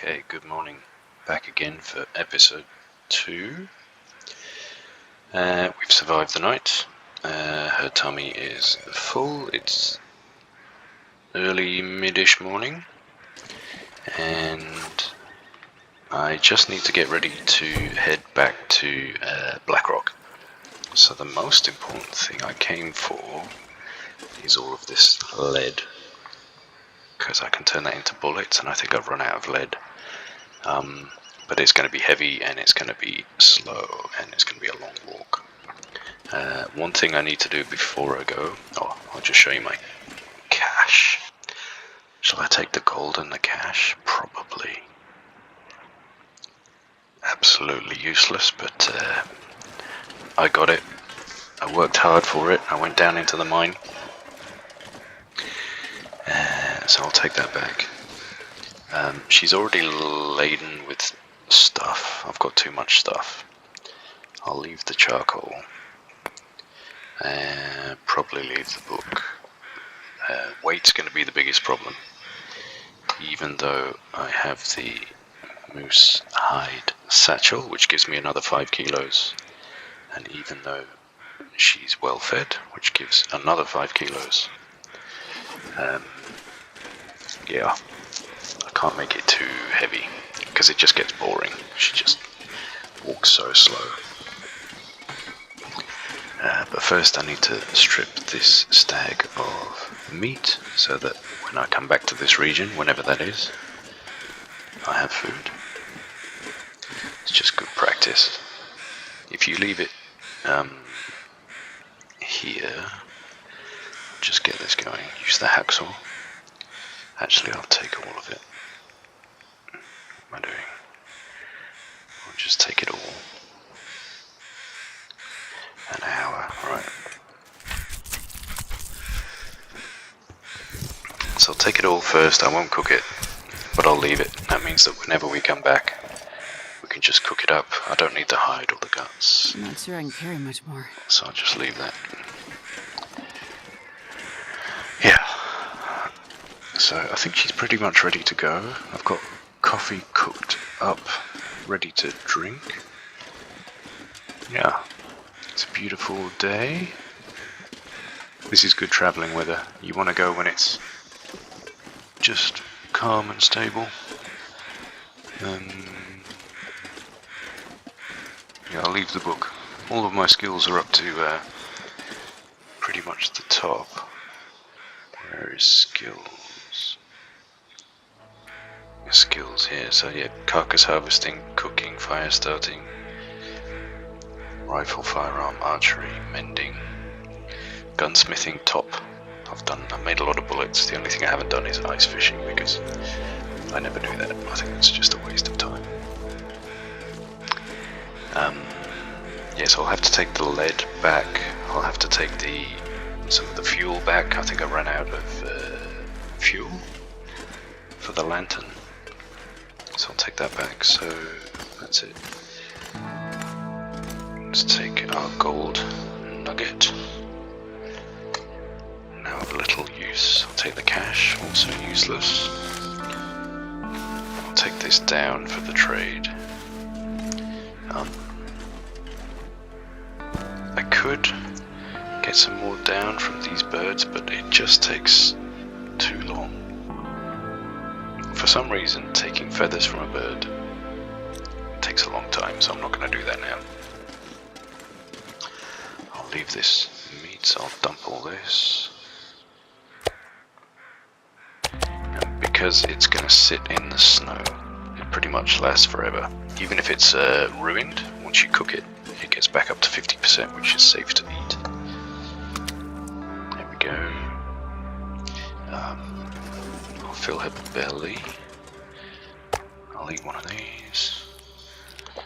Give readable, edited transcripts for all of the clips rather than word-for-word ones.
Okay, good morning. Back again for episode 2. We've survived the night. Her tummy is full. It's early mid-ish morning. And I just need to get ready to head back to Blackrock. So the most important thing I came for is all of this lead. Because I can turn that into bullets, and I think I've run out of lead. But it's going to be heavy, and it's going to be slow, and it's going to be a long walk. One thing I need to do before I go, I'll just show you my cash. Shall I take the gold and the cash? Probably. Absolutely useless, but I got it. I worked hard for it. I went down into the mine. So I'll take that back. She's already laden with stuff. I've got too much stuff. I'll leave the charcoal. Probably leave the book. Weight's going to be the biggest problem. Even though I have the moose hide satchel, which gives me another 5 kilos. And even though she's well fed, which gives another 5 kilos. Yeah, I can't make it too heavy because it just gets boring. She just walks so slow. But first I need to strip this stag of meat so that when I come back to this region, whenever that is, I have food. It's just good practice. If you leave it here, just get this going. Use the hacksaw. Actually, I'll take all of it. What am I doing? I'll just take it all. An hour, right. So I'll take it all first. I won't cook it, but I'll leave it. That means that whenever we come back, we can just cook it up. I don't need the hide or the guts. I'm not sure I can carry much more. So I'll just leave that. Yeah. So I think she's pretty much ready to go. I've got coffee cooked up, ready to drink. Yeah, it's a beautiful day. This is good travelling weather. You want to go when it's just calm and stable. Yeah, I'll leave the book. All of my skills are up to pretty much the top. Where is skills? Skills here, so yeah, carcass harvesting, cooking, fire starting, rifle, firearm, archery, mending, gunsmithing, top. I've made a lot of bullets. The only thing I haven't done is ice fishing because I never do that. I think it's just a waste of time. Yes, I'll have to take the lead back. I'll have to take some of the fuel back. I think I ran out of fuel for the lantern. So I'll take that back, so that's it. Let's take our gold nugget. Now of little use. I'll take the cash, also useless. I'll take this down for the trade. I could get some more down from these birds, but it just takes too long. For some reason, taking feathers from a bird takes a long time, so I'm not going to do that now. I'll leave this meat, so I'll dump all this. And because it's going to sit in the snow, it pretty much lasts forever. Even if it's ruined, once you cook it, it gets back up to 50%, which is safe to eat. There we go. I'll fill her belly. I'll eat one of these.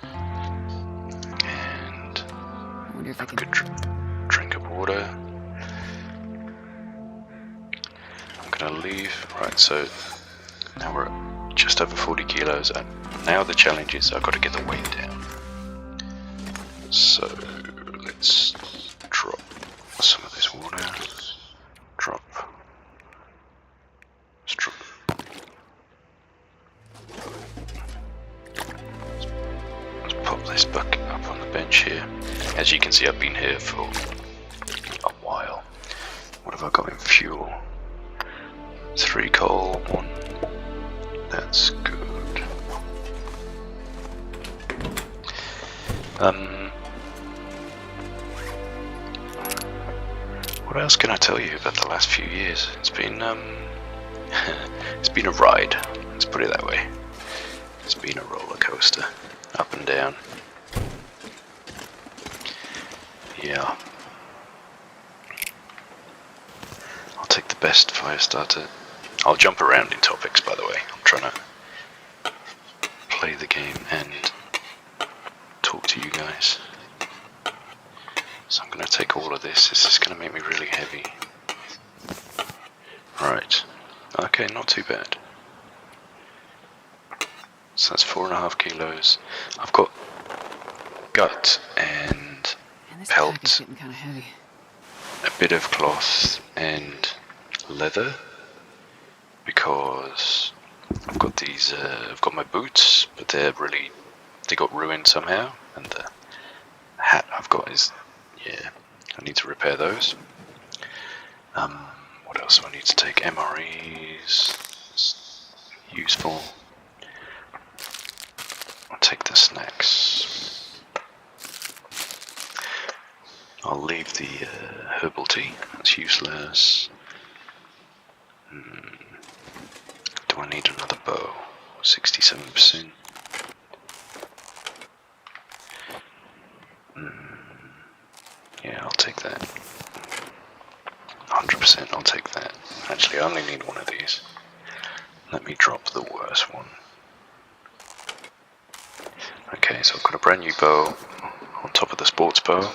And I wonder if I have a can... good drink of water. I'm gonna leave. Right, so now we're at just over 40 kilos, and now the challenge is I've got to get the weight down. So let's drop some of this water. Drop. Let's drop. this book up on the bench here. As you can see, I've been here for a while. What have I got in fuel? 3 coal, 1. That's good. What else can I tell you about the last few years? It's been it's been a ride. Let's put it that way. It's been a roller coaster, up and down. Yeah. I'll take the best fire starter. I'll jump around in topics, by the way. I'm trying to play the game and talk to you guys. So I'm going to take all of this. This is going to make me really heavy. Right. Okay, not too bad. So that's 4.5 kilos. I've got gut and Man, this pelt, pack is getting kind of heavy. a bit of cloth and leather, because I've got these. I've got my boots, but they got ruined somehow, and the hat I've got is, yeah, I need to repair those. What else do I need to take? MREs, useful. I'll take the snacks. I'll leave the herbal tea, that's useless. Do I need another bow? 67%. Yeah, I'll take that. 100% I'll take that. Actually, I only need one of these. Let me drop the worst one. Okay, so I've got a brand new bow on top of the sports bow.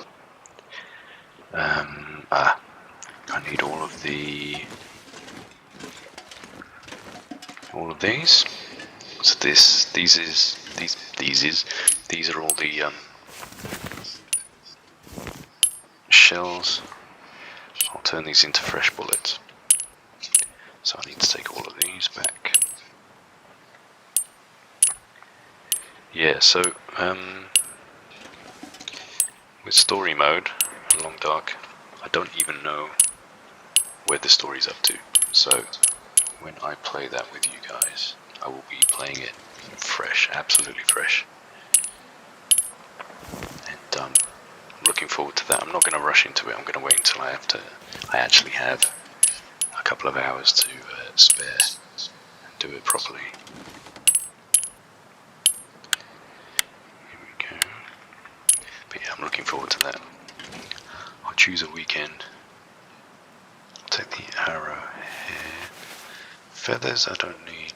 I need all of these. So these are all the shells. I'll turn these into fresh bullets. So I need to take all of these back. Yeah, so with story mode, Long Dark, I don't even know where the story's up to. So when I play that with you guys, I will be playing it fresh, absolutely fresh. And I'm looking forward to that. I'm not going to rush into it. I'm going to wait until I actually have a couple of hours to spare and do it properly. Here we go. But yeah, I'm looking forward to that. I'll choose a weekend. I'll take the arrowhead. Feathers I don't need.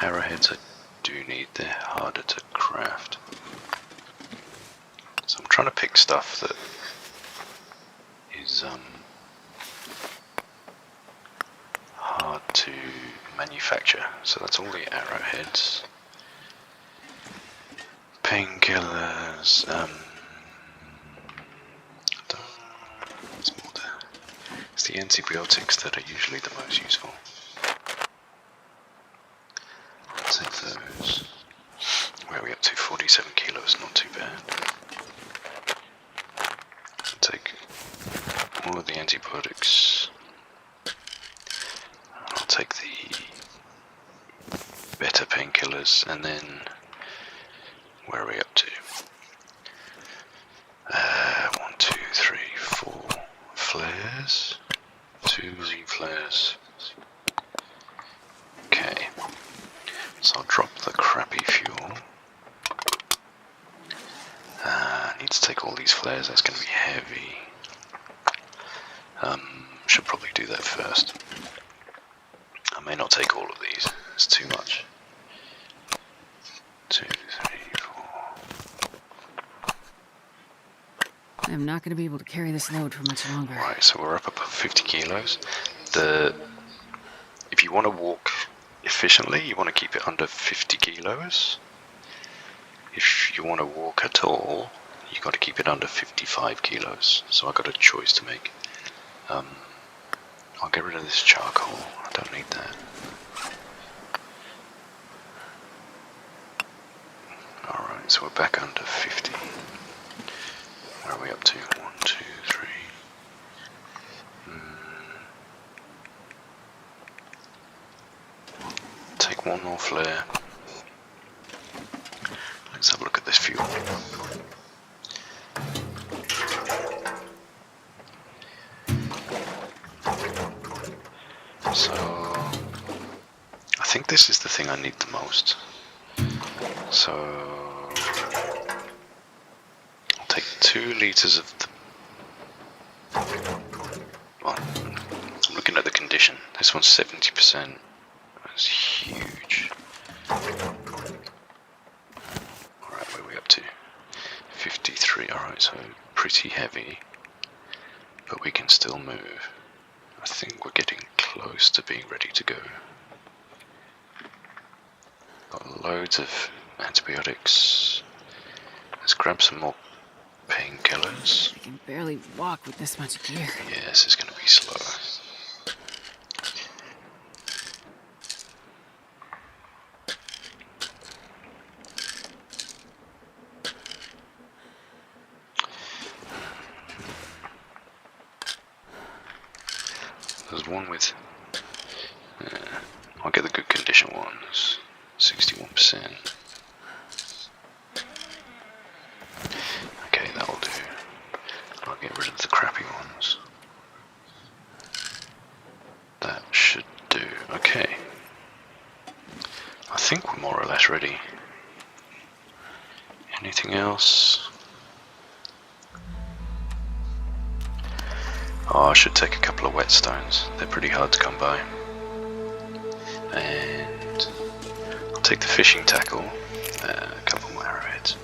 Arrowheads I do need. They're harder to craft. So I'm trying to pick stuff that is hard to manufacture. So that's all the arrowheads. Painkillers. It's the antibiotics that are usually the most useful. I'll take those. Where are we up to? 47 kilos, not too bad. I'll take all of the antibiotics. I'll take the better painkillers, and then where are we up to? 1, 2, 3, 4 flares. 2 flares. Okay. So I'll drop the crappy fuel. I need to take all these flares, that's going to be heavy. Should probably do that first. I may not take all of these, it's too much. 2, 3, 4. I'm not going to be able to carry this load for much longer. Right, so we're up above 50 kilos. If you want to walk efficiently, you want to keep it under 50 kilos. If you want to walk at all, you got to keep it under 55 kilos. So I got a choice to make. I'll get rid of this charcoal. I don't need that. Alright. So we're back under 50. Where are we up to? 1, 2, 3. Take one more flare. Let's have a look at this fuel. So, I think this is the thing I need the most. So, I'll take 2 liters of the... Well, I'm looking at the condition. This one's 70%. That's huge. Alright, where are we up to? 53, alright, so pretty heavy. But we can still move. I think we're getting close to being ready to go. Got loads of antibiotics. Let's grab some more painkillers. I can barely walk with this much gear. Yeah, this is going to be slow. There's one with... I'll get the good condition ones. 61%. Okay, that'll do. I'll get rid of the crappy ones. That should do. Okay. I think we're more or less ready. Anything else? Oh, I should take a couple of whetstones. They're pretty hard to come by. And I'll take the fishing tackle. A couple more arrowheads.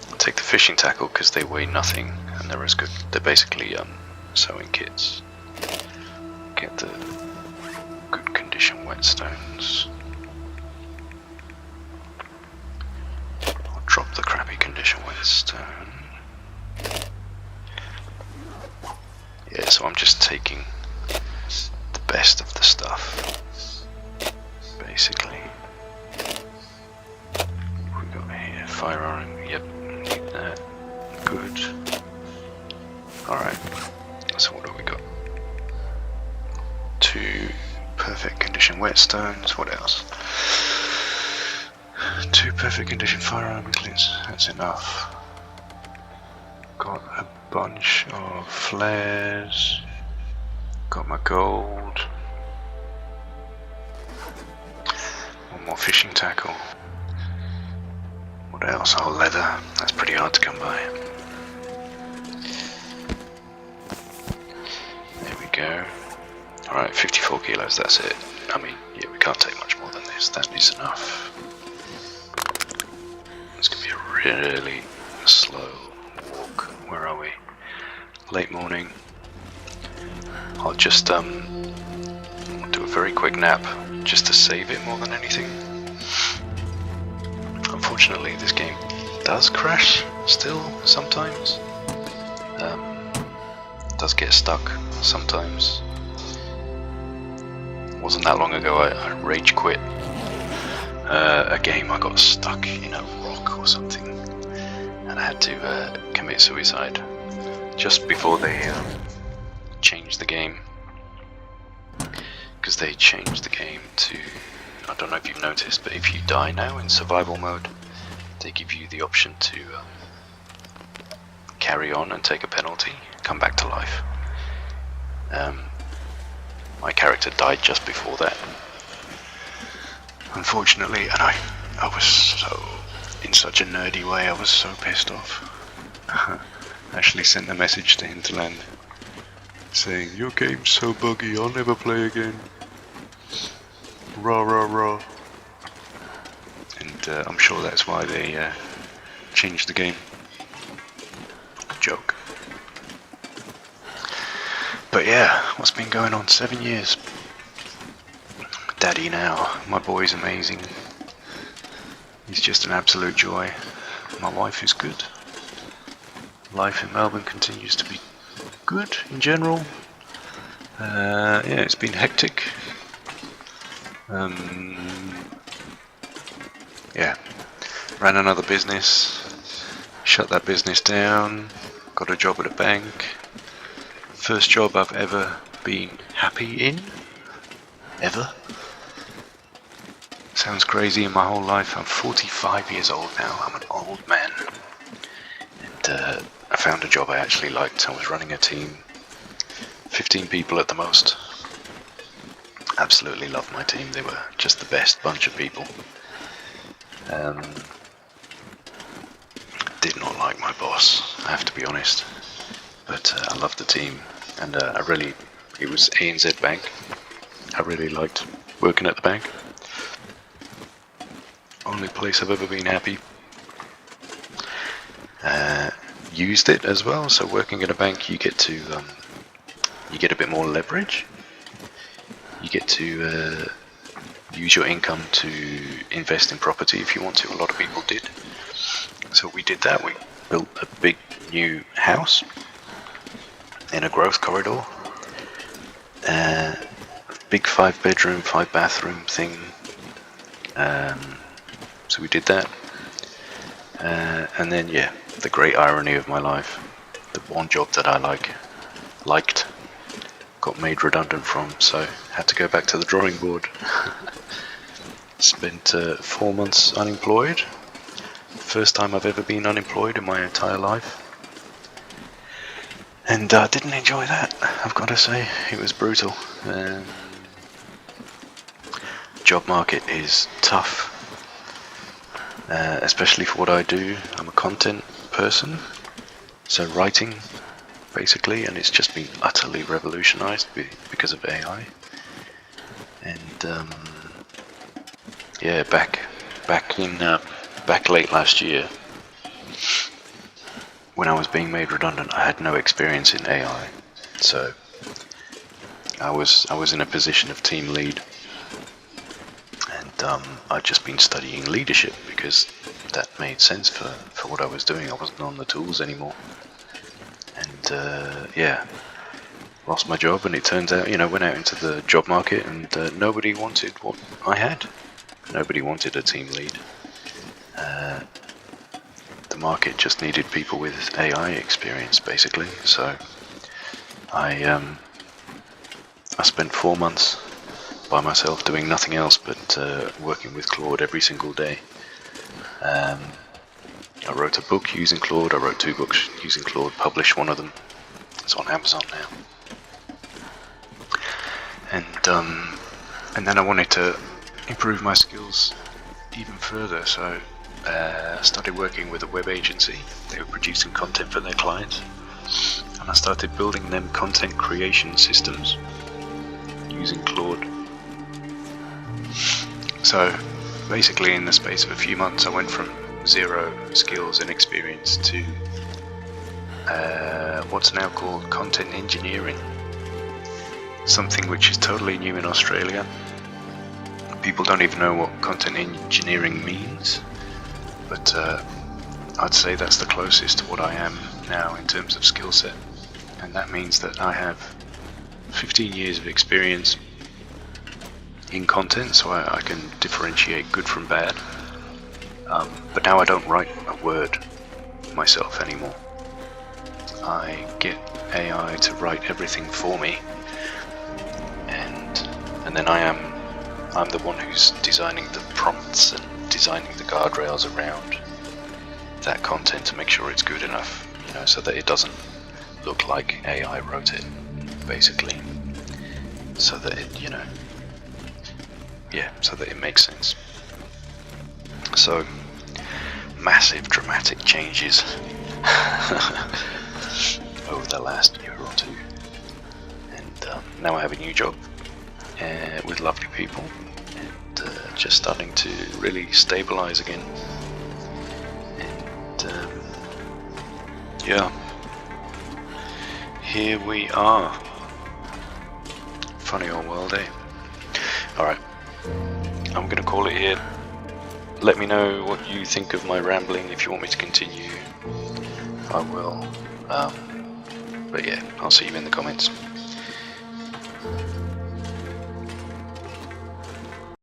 I'll take the fishing tackle because they weigh nothing and they're as good. They're basically sewing kits. Get the good condition whetstones. I'll drop the crappy condition whetstone. Yeah, so I'm just taking the best of the stuff, basically. What we got here? Firearm, yep, need that. Good. Alright, so what have we got? 2 perfect condition whetstones, what else? 2 perfect condition firearm clips, that's enough. Got a bunch of flares. Got my gold. One more fishing tackle. What else? Oh, leather. That's pretty hard to come by. There we go. Alright, 54 kilos, that's it. I mean, yeah, we can't take much more than this. That is enough. It's going to be a really slow walk. Where are we? Late morning. I'll just do a very quick nap just to save it more than anything. Unfortunately, this game does crash still sometimes. Does get stuck sometimes. It wasn't that long ago I rage quit a game. I got stuck in a rock or something and I had to commit suicide just before they changed the game, because they changed the game to, I don't know if you've noticed, but if you die now in survival mode, they give you the option to carry on and take a penalty, come back to life. My character died just before that, unfortunately, and I was so, in such a nerdy way, I was so pissed off. Actually sent a message to Hinterland saying, "Your game's so buggy, I'll never play again. Rah rah rah." And I'm sure that's why they changed the game. Joke. But yeah, what's been going on? 7 years. Daddy now. My boy's amazing. He's just an absolute joy. My wife is good. Life in Melbourne continues to be good in general. Yeah, it's been hectic. Yeah, ran another business, shut that business down, got a job at a bank. First job I've ever been happy in, ever. Sounds crazy. In my whole life. I'm 45 years old now. I'm an old man. And I found a job I actually liked. I was running a team, 15 people at the most. Absolutely loved my team. They were just the best bunch of people. Did not like my boss, I have to be honest. But I loved the team. And it was ANZ Bank. I really liked working at the bank. Only place I've ever been happy. Used it as well. So working at a bank, you get a bit more leverage. You get to use your income to invest in property if you want to. A lot of people did. So we did that. We built a big new house in a growth corridor. Big 5-bedroom, 5-bathroom thing. So we did that. And then, yeah, the great irony of my life. The one job that I liked, got made redundant from, so had to go back to the drawing board. Spent 4 months unemployed. First time I've ever been unemployed in my entire life. And I didn't enjoy that, I've got to say. It was brutal. Job market is tough, especially for what I do. I'm a content person, so writing basically, and it's just been utterly revolutionized because of AI. And yeah, back late last year, when I was being made redundant, I had no experience in AI, so I was in a position of team lead, and I'd just been studying leadership because that made sense for what I was doing. I wasn't on the tools anymore, and yeah, lost my job. And it turns out, went out into the job market, and nobody wanted what I had. Nobody wanted a team lead. The market just needed people with AI experience, basically. So I spent 4 months by myself doing nothing else but working with Claude every single day. I wrote a book using Claude. I wrote 2 books using Claude, published one of them. It's on Amazon now. And then I wanted to improve my skills even further, so I started working with a web agency. They were producing content for their clients, and I started building them content creation systems using Claude. So basically, in the space of a few months, I went from 0 skills and experience to what's now called content engineering, something which is totally new in Australia. People don't even know what content engineering means, but I'd say that's the closest to what I am now in terms of skill set. And that means that I have 15 years of experience in content, so I can differentiate good from bad. But now I don't write a word myself anymore. I get AI to write everything for me, and then I'm the one who's designing the prompts and designing the guardrails around that content to make sure it's good enough, so that it doesn't look like AI wrote it, basically, so that it, so that it makes sense. So, massive dramatic changes over the last year or two, and now I have a new job with lovely people, and just starting to really stabilize again. And yeah, here we are. Funny old world, eh? Alright, I'm gonna call it here. Let me know what you think of my rambling. If you want me to continue, I will. But yeah, I'll see you in the comments.